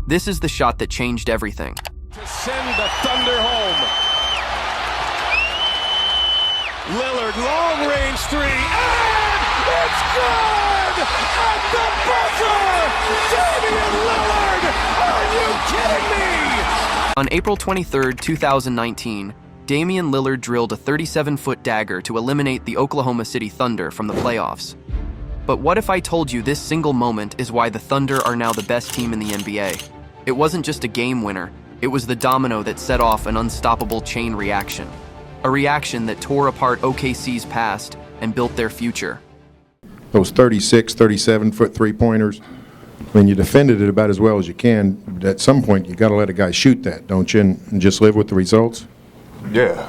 This is the shot that changed everything. To send the Thunder home. Lillard, long-range three, and it's good! At the buzzer! Damian Lillard! Are you kidding me? On April 23, 2019, Damian Lillard drilled a 37-foot dagger to eliminate the Oklahoma City Thunder from the playoffs. But what if I told you this single moment is why the Thunder are now the best team in the NBA? It wasn't just a game winner, it was the domino that set off an unstoppable chain reaction. A reaction that tore apart OKC's past and built their future. Those 36, 37-foot three-pointers, I mean, you defended it about as well as you can. But at some point, you got to let a guy shoot that, don't you, and just live with the results? Yeah.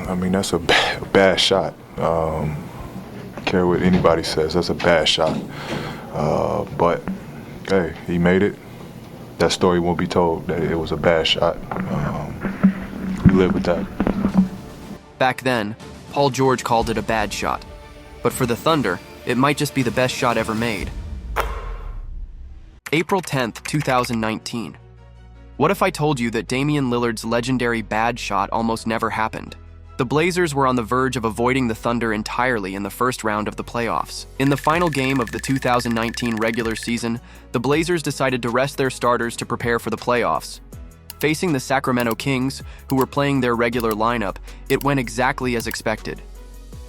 I mean, that's a bad shot. Care what anybody says, that's a bad shot. But, hey, he made it. That story won't be told, that it was a bad shot. We live with that. Back then, Paul George called it a bad shot. But for the Thunder, it might just be the best shot ever made. April 10th, 2019. What if I told you that Damian Lillard's legendary bad shot almost never happened? The Blazers were on the verge of avoiding the Thunder entirely in the first round of the playoffs. In the final game of the 2019 regular season, the Blazers decided to rest their starters to prepare for the playoffs. Facing the Sacramento Kings, who were playing their regular lineup, it went exactly as expected.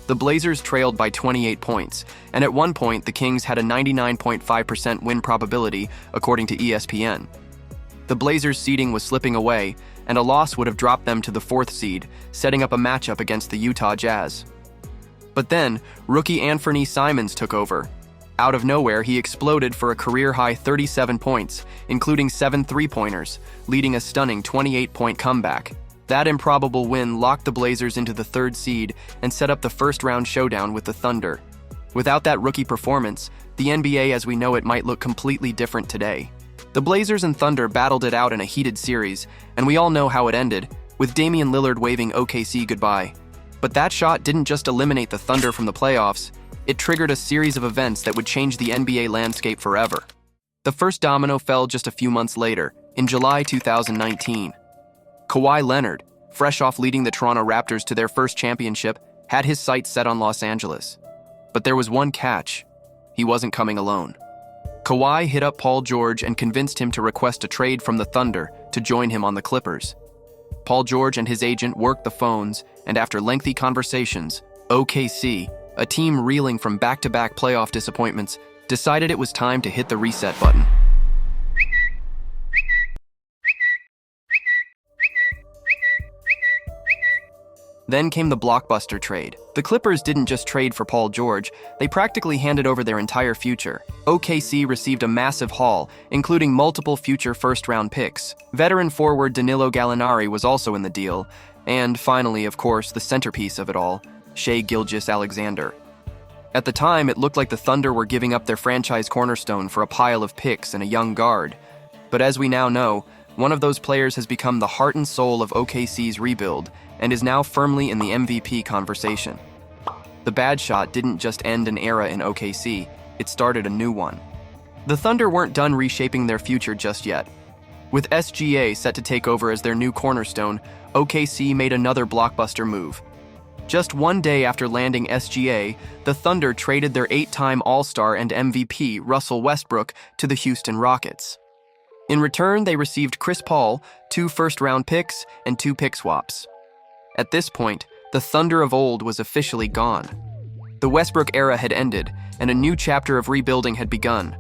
The Blazers trailed by 28 points, and at one point the Kings had a 99.5% win probability, according to ESPN. The Blazers' seeding was slipping away, and a loss would have dropped them to the 4th seed, setting up a matchup against the Utah Jazz. But then, rookie Anthony Simons took over. Out of nowhere, he exploded for a career-high 37 points, including 7 three-pointers, leading a stunning 28-point comeback. That improbable win locked the Blazers into the 3rd seed and set up the first-round showdown with the Thunder. Without that rookie performance, the NBA as we know it might look completely different today. The Blazers and Thunder battled it out in a heated series, and we all know how it ended, with Damian Lillard waving OKC goodbye. But that shot didn't just eliminate the Thunder from the playoffs, it triggered a series of events that would change the NBA landscape forever. The first domino fell just a few months later, in July 2019. Kawhi Leonard, fresh off leading the Toronto Raptors to their first championship, had his sights set on Los Angeles. But there was one catch. He wasn't coming alone. Kawhi hit up Paul George and convinced him to request a trade from the Thunder to join him on the Clippers. Paul George and his agent worked the phones, and after lengthy conversations, OKC, a team reeling from back-to-back playoff disappointments, decided it was time to hit the reset button. Then came the blockbuster trade. The Clippers didn't just trade for Paul George, they practically handed over their entire future. OKC received a massive haul, including multiple future first-round picks. Veteran forward Danilo Gallinari was also in the deal. And finally, of course, the centerpiece of it all, Shai Gilgeous-Alexander. At the time, it looked like the Thunder were giving up their franchise cornerstone for a pile of picks and a young guard. But as we now know, one of those players has become the heart and soul of OKC's rebuild and is now firmly in the MVP conversation. The bad shot didn't just end an era in OKC, it started a new one. The Thunder weren't done reshaping their future just yet. With SGA set to take over as their new cornerstone, OKC made another blockbuster move. Just one day after landing SGA, the Thunder traded their 8-time All-Star and MVP Russell Westbrook to the Houston Rockets. In return, they received Chris Paul, 2 first-round picks, and 2 pick swaps. At this point, the Thunder of old was officially gone. The Westbrook era had ended, and a new chapter of rebuilding had begun.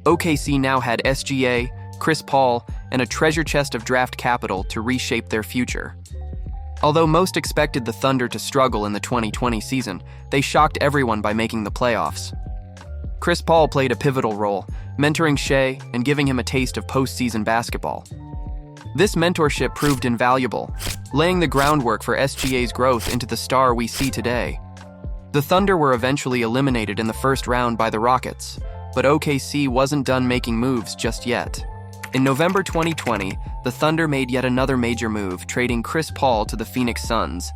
OKC now had SGA, Chris Paul, and a treasure chest of draft capital to reshape their future. Although most expected the Thunder to struggle in the 2020 season, they shocked everyone by making the playoffs. Chris Paul played a pivotal role, mentoring Shai and giving him a taste of postseason basketball. This mentorship proved invaluable, laying the groundwork for SGA's growth into the star we see today. The Thunder were eventually eliminated in the first round by the Rockets, but OKC wasn't done making moves just yet. In November 2020, the Thunder made yet another major move, trading Chris Paul to the Phoenix Suns.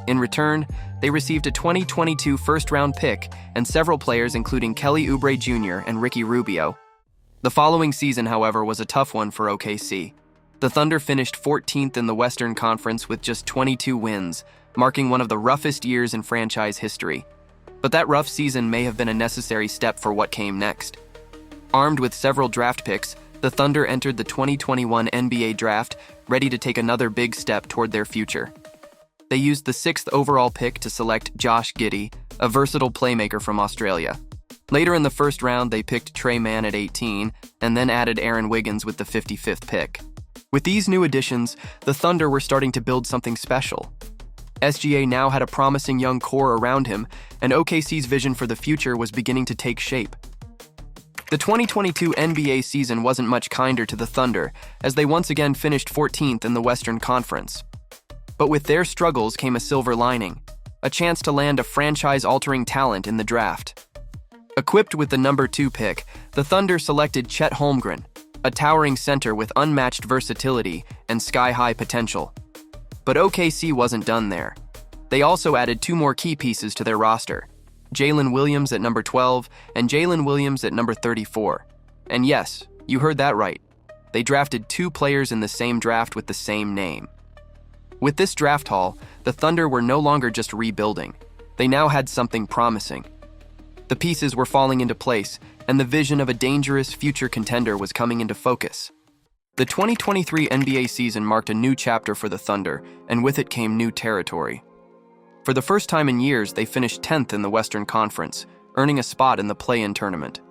In return, they received a 2022 first-round pick and several players including Kelly Oubre Jr. and Ricky Rubio. The following season, however, was a tough one for OKC. The Thunder finished 14th in the Western Conference with just 22 wins, marking one of the roughest years in franchise history. But that rough season may have been a necessary step for what came next. Armed with several draft picks, the Thunder entered the 2021 NBA Draft, ready to take another big step toward their future. They used the 6th overall pick to select Josh Giddey, a versatile playmaker from Australia. Later in the first round, they picked Trey Mann at 18, and then added Aaron Wiggins with the 55th pick. With these new additions, the Thunder were starting to build something special. SGA now had a promising young core around him, and OKC's vision for the future was beginning to take shape. The 2022 NBA season wasn't much kinder to the Thunder, as they once again finished 14th in the Western Conference. But with their struggles came a silver lining, a chance to land a franchise-altering talent in the draft. Equipped with the number 2 pick, the Thunder selected Chet Holmgren, a towering center with unmatched versatility and sky-high potential. But OKC wasn't done there. They also added 2 more key pieces to their roster, Jalen Williams at number 12 and Jalen Williams at number 34. And yes, you heard that right. They drafted 2 players in the same draft with the same name. With this draft haul, the Thunder were no longer just rebuilding. They now had something promising. The pieces were falling into place, and the vision of a dangerous future contender was coming into focus. The 2023 NBA season marked a new chapter for the Thunder, and with it came new territory. For the first time in years, they finished 10th in the Western Conference, earning a spot in the play-in tournament.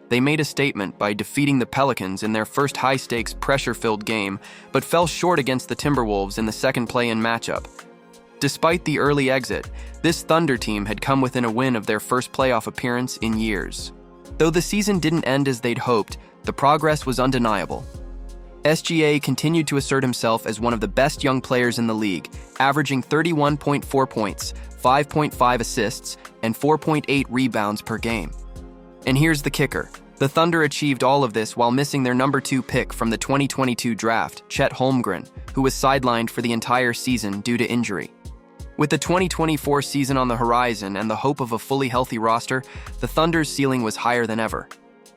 They made a statement by defeating the Pelicans in their first high-stakes, pressure-filled game, but fell short against the Timberwolves in the second play-in matchup. Despite the early exit, this Thunder team had come within a win of their first playoff appearance in years. Though the season didn't end as they'd hoped, the progress was undeniable. SGA continued to assert himself as one of the best young players in the league, averaging 31.4 points, 5.5 assists, and 4.8 rebounds per game. And here's the kicker. The Thunder achieved all of this while missing their number 2 pick from the 2022 draft, Chet Holmgren, who was sidelined for the entire season due to injury. With the 2024 season on the horizon and the hope of a fully healthy roster, the Thunder's ceiling was higher than ever.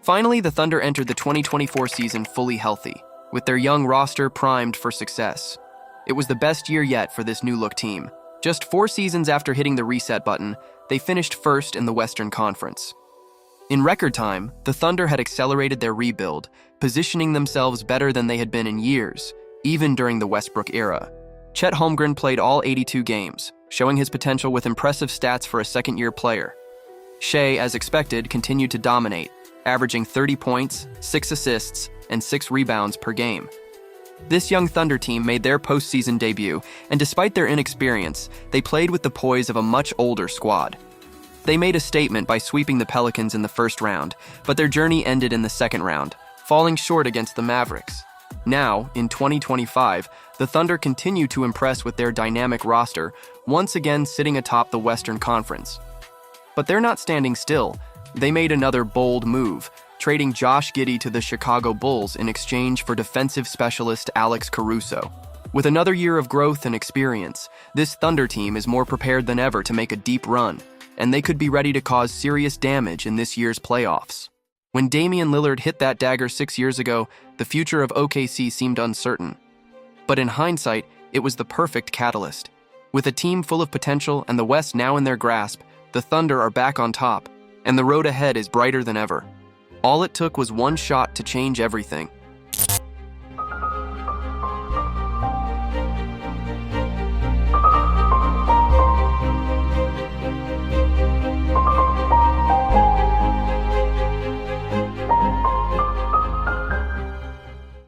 Finally, the Thunder entered the 2024 season fully healthy, with their young roster primed for success. It was the best year yet for this new-look team. Just 4 seasons after hitting the reset button, they finished first in the Western Conference. In record time, the Thunder had accelerated their rebuild, positioning themselves better than they had been in years, even during the Westbrook era. Chet Holmgren played all 82 games, showing his potential with impressive stats for a second-year player. Shea, as expected, continued to dominate, averaging 30 points, 6 assists, and 6 rebounds per game. This young Thunder team made their postseason debut, and despite their inexperience, they played with the poise of a much older squad. They made a statement by sweeping the Pelicans in the first round, but their journey ended in the second round, falling short against the Mavericks. Now, in 2025, the Thunder continue to impress with their dynamic roster, once again sitting atop the Western Conference. But they're not standing still. They made another bold move, trading Josh Giddey to the Chicago Bulls in exchange for defensive specialist Alex Caruso. With another year of growth and experience, this Thunder team is more prepared than ever to make a deep run, and they could be ready to cause serious damage in this year's playoffs. When Damian Lillard hit that dagger 6 years ago, the future of OKC seemed uncertain. But in hindsight, it was the perfect catalyst. With a team full of potential and the West now in their grasp, the Thunder are back on top, and the road ahead is brighter than ever. All it took was one shot to change everything.